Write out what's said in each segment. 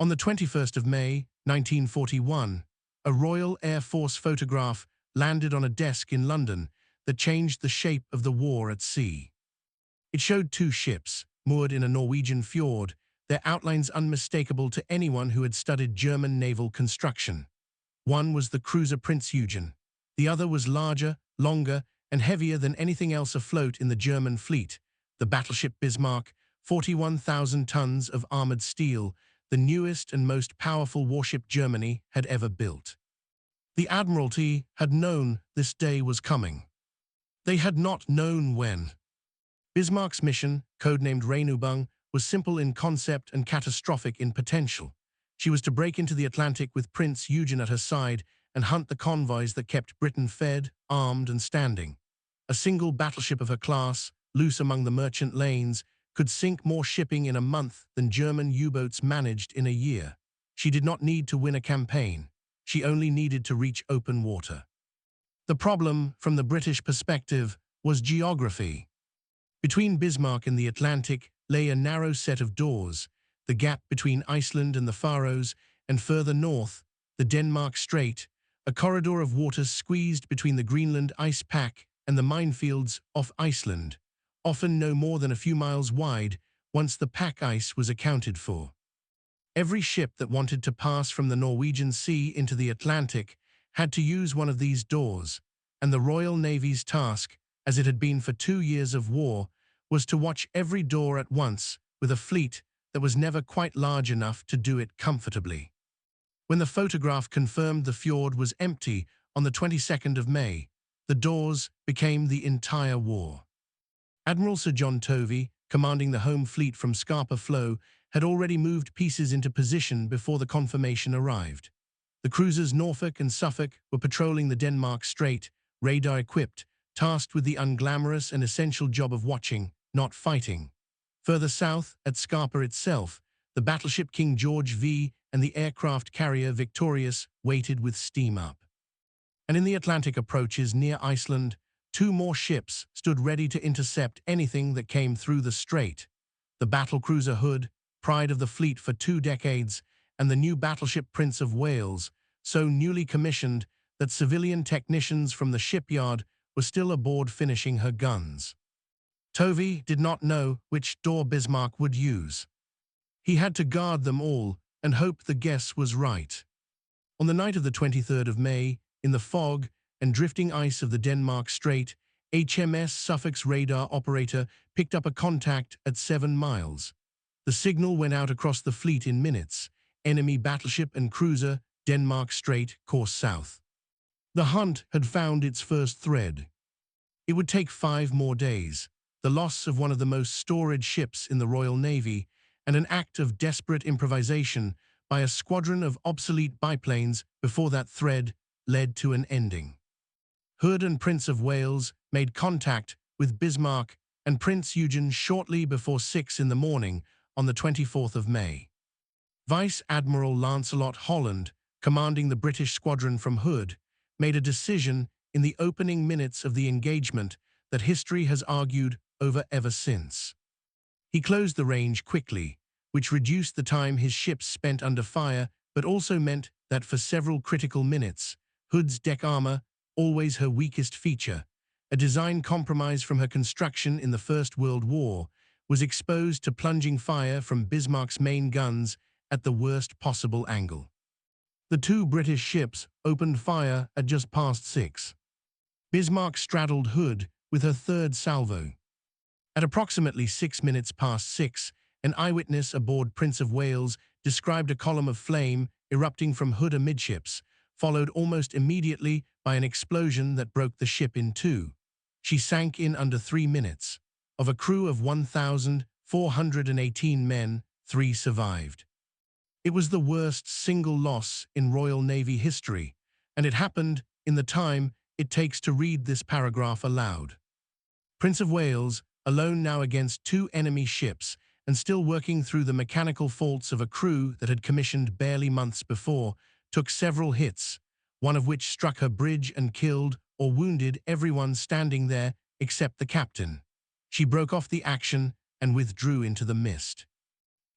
On the 21st of May, 1941, a Royal Air Force photograph landed on a desk in London that changed the shape of the war at sea. It showed two ships, moored in a Norwegian fjord, their outlines unmistakable to anyone who had studied German naval construction. One was the cruiser Prince Eugen. The other was larger, longer, and heavier than anything else afloat in the German fleet, the battleship Bismarck, 41,000 tons of armored steel, the newest and most powerful warship Germany had ever built. The Admiralty had known this day was coming. They had not known when. Bismarck's mission, codenamed Reinübung, was simple in concept and catastrophic in potential. She was to break into the Atlantic with Prince Eugen at her side and hunt the convoys that kept Britain fed, armed, and standing. A single battleship of her class, loose among the merchant lanes, could sink more shipping in a month than German U-boats managed in a year. She did not need to win a campaign. She only needed to reach open water. The problem, from the British perspective, was geography. Between Bismarck and the Atlantic lay a narrow set of doors, the gap between Iceland and the Faroes, and further north, the Denmark Strait, a corridor of waters squeezed between the Greenland ice pack and the minefields off Iceland, often no more than a few miles wide once the pack ice was accounted for. Every ship that wanted to pass from the Norwegian Sea into the Atlantic had to use one of these doors, and the Royal Navy's task, as it had been for 2 years of war, was to watch every door at once with a fleet that was never quite large enough to do it comfortably. When the photograph confirmed the fjord was empty on the 22nd of May, the doors became the entire war. Admiral Sir John Tovey, commanding the home fleet from Scapa Flow, had already moved pieces into position before the confirmation arrived. The cruisers Norfolk and Suffolk were patrolling the Denmark Strait, radar-equipped, tasked with the unglamorous and essential job of watching, not fighting. Further south, at Scapa itself, the battleship King George V and the aircraft carrier Victorious waited with steam up. And in the Atlantic approaches near Iceland, 2 more ships stood ready to intercept anything that came through the strait. The battlecruiser Hood, pride of the fleet for 2 decades, and the new battleship Prince of Wales, so newly commissioned that civilian technicians from the shipyard were still aboard finishing her guns. Tovey did not know which door Bismarck would use. He had to guard them all and hope the guess was right. On the night of the 23rd of May, in the fog and drifting ice of the Denmark Strait, HMS Suffolk's radar operator picked up a contact at 7 miles. The signal went out across the fleet in minutes. Enemy battleship and cruiser, Denmark Strait, course south. The hunt had found its first thread. It would take 5 more days, the loss of one of the most storied ships in the Royal Navy, and an act of desperate improvisation by a squadron of obsolete biplanes before that thread led to an ending. Hood and Prince of Wales made contact with Bismarck and Prince Eugen shortly before 6 in the morning on the 24th of May. Vice Admiral Lancelot Holland, commanding the British squadron from Hood, made a decision in the opening minutes of the engagement that history has argued over ever since. He closed the range quickly, which reduced the time his ships spent under fire, but also meant that for several critical minutes, Hood's deck armor, always her weakest feature, a design compromise from her construction in the First World War, was exposed to plunging fire from Bismarck's main guns at the worst possible angle. The 2 British ships opened fire at just past 6. Bismarck straddled Hood with her 3rd salvo. At approximately 6 minutes past 6, an eyewitness aboard Prince of Wales described a column of flame erupting from Hood amidships, followed almost immediately by an explosion that broke the ship in 2. She sank in under 3 minutes. Of a crew of 1,418 men, 3 survived. It was the worst single loss in Royal Navy history, and it happened in the time it takes to read this paragraph aloud. Prince of Wales, alone now against 2 enemy ships and still working through the mechanical faults of a crew that had commissioned barely months before, took several hits, one of which struck her bridge and killed or wounded everyone standing there except the captain. She broke off the action and withdrew into the mist.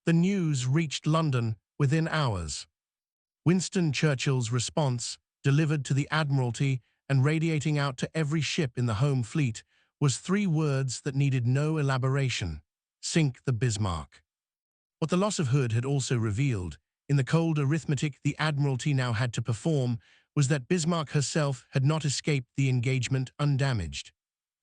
The news reached London within hours. Winston Churchill's response, delivered to the Admiralty and radiating out to every ship in the home fleet, was three words that needed no elaboration: sink the Bismarck. What the loss of Hood had also revealed, in the cold arithmetic the Admiralty now had to perform, was that Bismarck herself had not escaped the engagement undamaged.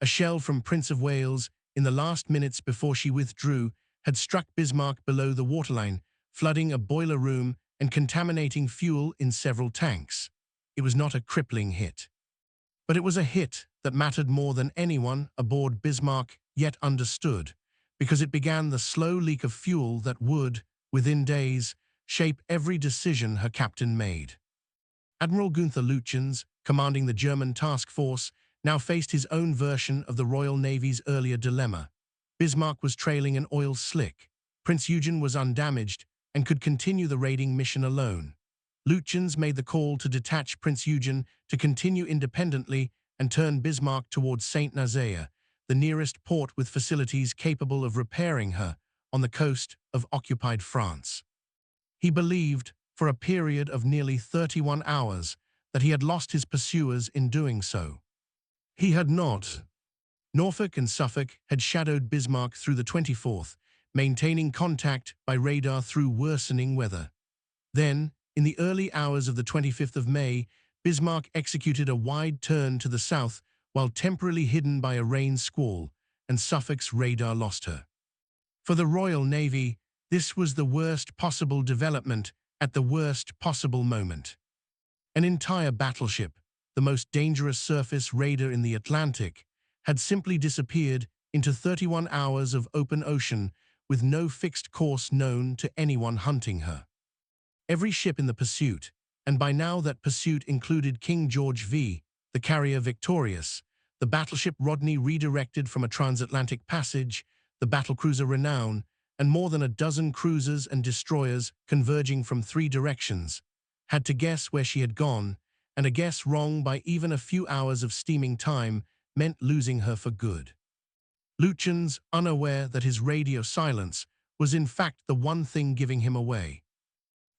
A shell from Prince of Wales, in the last minutes before she withdrew, had struck Bismarck below the waterline, flooding a boiler room and contaminating fuel in several tanks. It was not a crippling hit. But it was a hit that mattered more than anyone aboard Bismarck yet understood, because it began the slow leak of fuel that would, within days, shape every decision her captain made. Admiral Gunther Lütjens, commanding the German task force, now faced his own version of the Royal Navy's earlier dilemma. Bismarck was trailing an oil slick. Prince Eugen was undamaged and could continue the raiding mission alone. Lütjens made the call to detach Prince Eugen to continue independently and turn Bismarck towards St. Nazaire, the nearest port with facilities capable of repairing her, on the coast of occupied France. He believed, for a period of nearly 31 hours, that he had lost his pursuers in doing so. He had not. Norfolk and Suffolk had shadowed Bismarck through the 24th, maintaining contact by radar through worsening weather. Then, in the early hours of the 25th of May, Bismarck executed a wide turn to the south while temporarily hidden by a rain squall, and Suffolk's radar lost her. For the Royal Navy, this was the worst possible development at the worst possible moment. An entire battleship, the most dangerous surface raider in the Atlantic, had simply disappeared into 31 hours of open ocean with no fixed course known to anyone hunting her. Every ship in the pursuit, and by now that pursuit included King George V, the carrier Victorious, the battleship Rodney redirected from a transatlantic passage, the battlecruiser Renown, and more than a dozen cruisers and destroyers converging from three directions, had to guess where she had gone, and a guess wrong by even a few hours of steaming time meant losing her for good. Lütjens, unaware that his radio silence was in fact the one thing giving him away,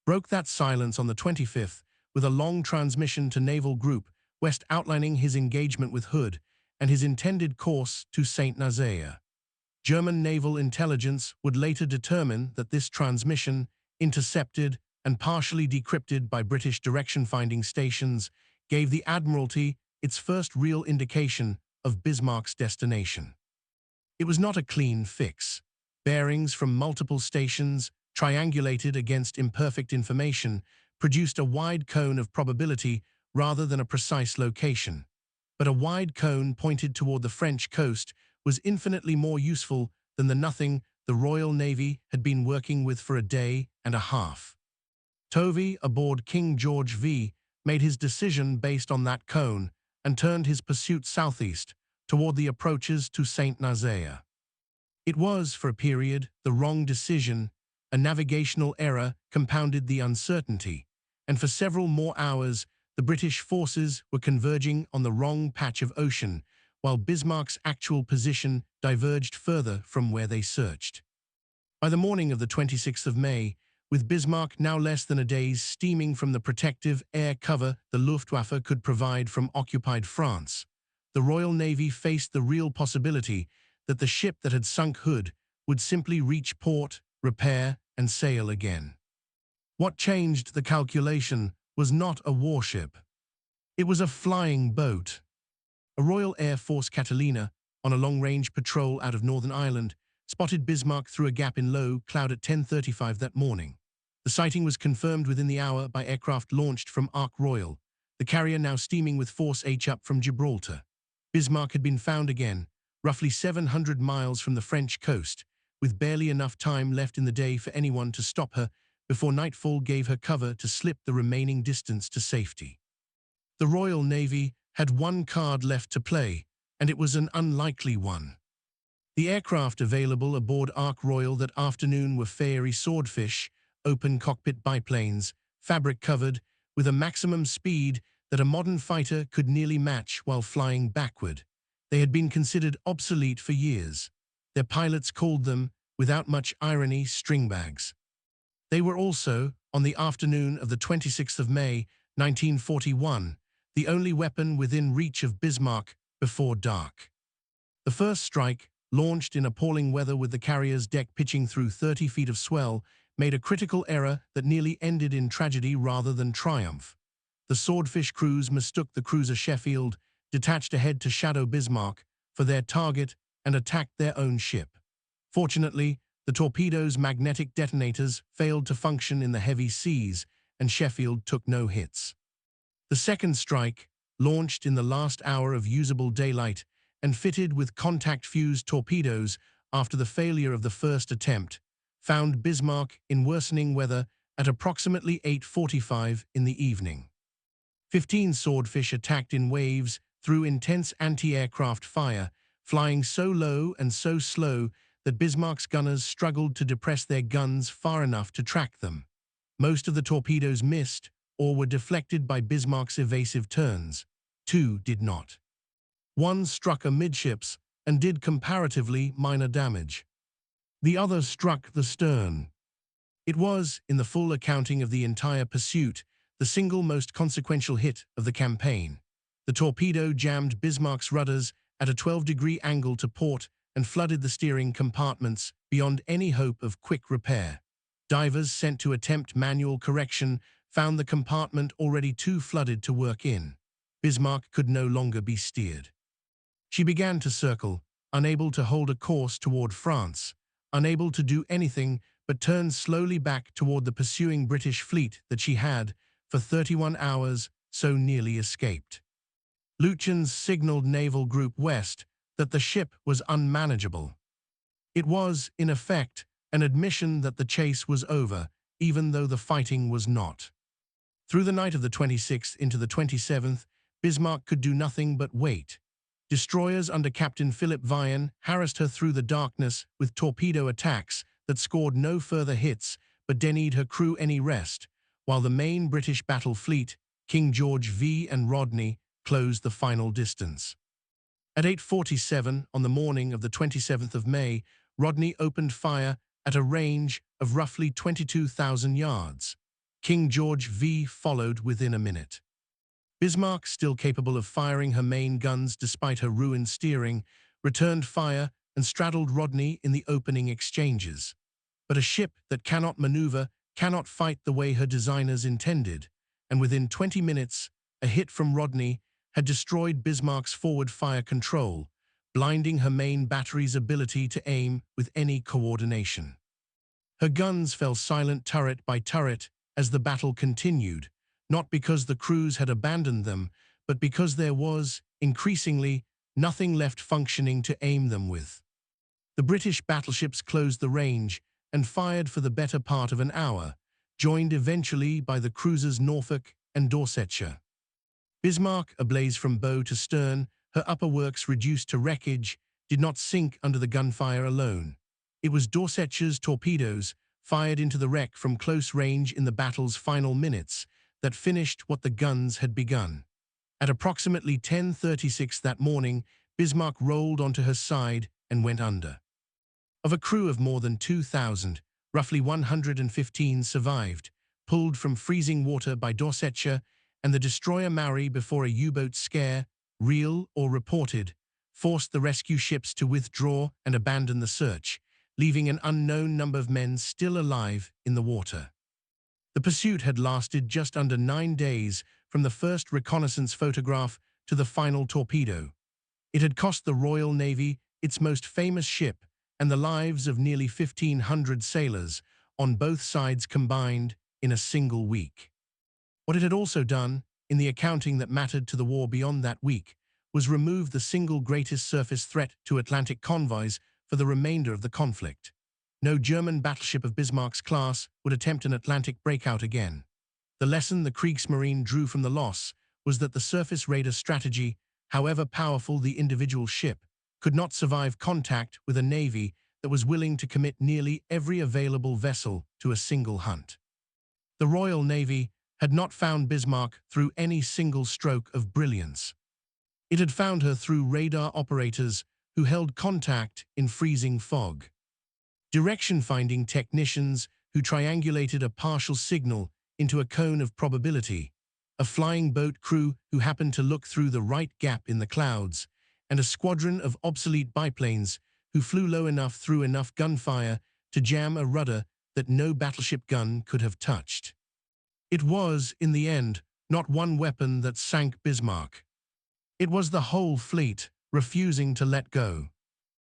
broke that silence on the 25th with a long transmission to Naval Group West outlining his engagement with Hood and his intended course to St. Nazaire. German naval intelligence would later determine that this transmission, intercepted and partially decrypted by British direction-finding stations, gave the Admiralty its first real indication of Bismarck's destination. It was not a clean fix. Bearings from multiple stations, triangulated against imperfect information, produced a wide cone of probability rather than a precise location. But a wide cone pointed toward the French coast was infinitely more useful than the nothing the Royal Navy had been working with for a day and a half. Tovey, aboard King George V, made his decision based on that cone and turned his pursuit southeast toward the approaches to St. Nazaire. It was, for a period, the wrong decision. A navigational error compounded the uncertainty, and for several more hours the British forces were converging on the wrong patch of ocean, while Bismarck's actual position diverged further from where they searched. By the morning of the 26th of May, with Bismarck now less than a day's steaming from the protective air cover the Luftwaffe could provide from occupied France, the Royal Navy faced the real possibility that the ship that had sunk Hood would simply reach port, repair, and sail again. What changed the calculation was not a warship. It was a flying boat. A Royal Air Force Catalina, on a long-range patrol out of Northern Ireland, spotted Bismarck through a gap in low cloud at 10:35 that morning. The sighting was confirmed within the hour by aircraft launched from Ark Royal, the carrier now steaming with Force H up from Gibraltar. Bismarck had been found again, roughly 700 miles from the French coast, with barely enough time left in the day for anyone to stop her before nightfall gave her cover to slip the remaining distance to safety. The Royal Navy had one card left to play, and it was an unlikely one. The aircraft available aboard Ark Royal that afternoon were Fairey Swordfish, open cockpit biplanes, fabric-covered, with a maximum speed that a modern fighter could nearly match while flying backward. They had been considered obsolete for years. Their pilots called them, without much irony, Stringbags. They were also, on the afternoon of the 26th of May, 1941, the only weapon within reach of Bismarck before dark. The first strike, launched in appalling weather with the carrier's deck pitching through 30 feet of swell, made a critical error that nearly ended in tragedy rather than triumph. The Swordfish crews mistook the cruiser Sheffield, detached ahead to shadow Bismarck, for their target and attacked their own ship. Fortunately, the torpedo's magnetic detonators failed to function in the heavy seas, and Sheffield took no hits. The second strike, launched in the last hour of usable daylight and fitted with contact-fused torpedoes after the failure of the first attempt, found Bismarck in worsening weather at approximately 8:45 in the evening. 15 Swordfish attacked in waves through intense anti-aircraft fire, flying so low and so slow that Bismarck's gunners struggled to depress their guns far enough to track them. Most of the torpedoes missed or were deflected by Bismarck's evasive turns. 2 did not. 1 struck amidships and did comparatively minor damage. The other struck the stern. It was, in the full accounting of the entire pursuit, the single most consequential hit of the campaign. The torpedo jammed Bismarck's rudders at a 12-degree angle to port and flooded the steering compartments beyond any hope of quick repair. Divers sent to attempt manual correction found the compartment already too flooded to work in. Bismarck could no longer be steered. She began to circle, unable to hold a course toward France, unable to do anything but turn slowly back toward the pursuing British fleet that she had, for 31 hours, so nearly escaped. Lutyens signaled Naval Group West that the ship was unmanageable. It was, in effect, an admission that the chase was over, even though the fighting was not. Through the night of the 26th into the 27th, Bismarck could do nothing but wait. Destroyers under Captain Philip Vian harassed her through the darkness with torpedo attacks that scored no further hits but denied her crew any rest, while the main British battle fleet, King George V and Rodney, closed the final distance. At 8:47 on the morning of the 27th of May, Rodney opened fire at a range of roughly 22,000 yards. King George V followed within a minute. Bismarck, still capable of firing her main guns despite her ruined steering, returned fire and straddled Rodney in the opening exchanges. But a ship that cannot maneuver cannot fight the way her designers intended, and within 20 minutes, a hit from Rodney had destroyed Bismarck's forward fire control, blinding her main battery's ability to aim with any coordination. Her guns fell silent turret by turret as the battle continued, not because the crews had abandoned them, but because there was, increasingly, nothing left functioning to aim them with. The British battleships closed the range and fired for the better part of an hour, joined eventually by the cruisers Norfolk and Dorsetshire. Bismarck, ablaze from bow to stern, her upper works reduced to wreckage, did not sink under the gunfire alone. It was Dorsetshire's torpedoes, fired into the wreck from close range in the battle's final minutes, that finished what the guns had begun. At approximately 10:36 that morning, Bismarck rolled onto her side and went under. Of a crew of more than 2,000, roughly 115 survived, pulled from freezing water by Dorsetshire and the destroyer Marie before a U-boat scare, real or reported, forced the rescue ships to withdraw and abandon the search, leaving an unknown number of men still alive in the water. The pursuit had lasted just under 9 days from the first reconnaissance photograph to the final torpedo. It had cost the Royal Navy its most famous ship and the lives of nearly 1,500 sailors on both sides combined in a single week. What it had also done, in the accounting that mattered to the war beyond that week, was remove the single greatest surface threat to Atlantic convoys for the remainder of the conflict. No German battleship of Bismarck's class would attempt an Atlantic breakout again. The lesson the Kriegsmarine drew from the loss was that the surface raider strategy, however powerful the individual ship, could not survive contact with a navy that was willing to commit nearly every available vessel to a single hunt. The Royal Navy had not found Bismarck through any single stroke of brilliance. It had found her through radar operators who held contact in freezing fog, direction-finding technicians who triangulated a partial signal into a cone of probability, a flying boat crew who happened to look through the right gap in the clouds, and a squadron of obsolete biplanes who flew low enough through enough gunfire to jam a rudder that no battleship gun could have touched. It was, in the end, not one weapon that sank Bismarck. It was the whole fleet refusing to let go.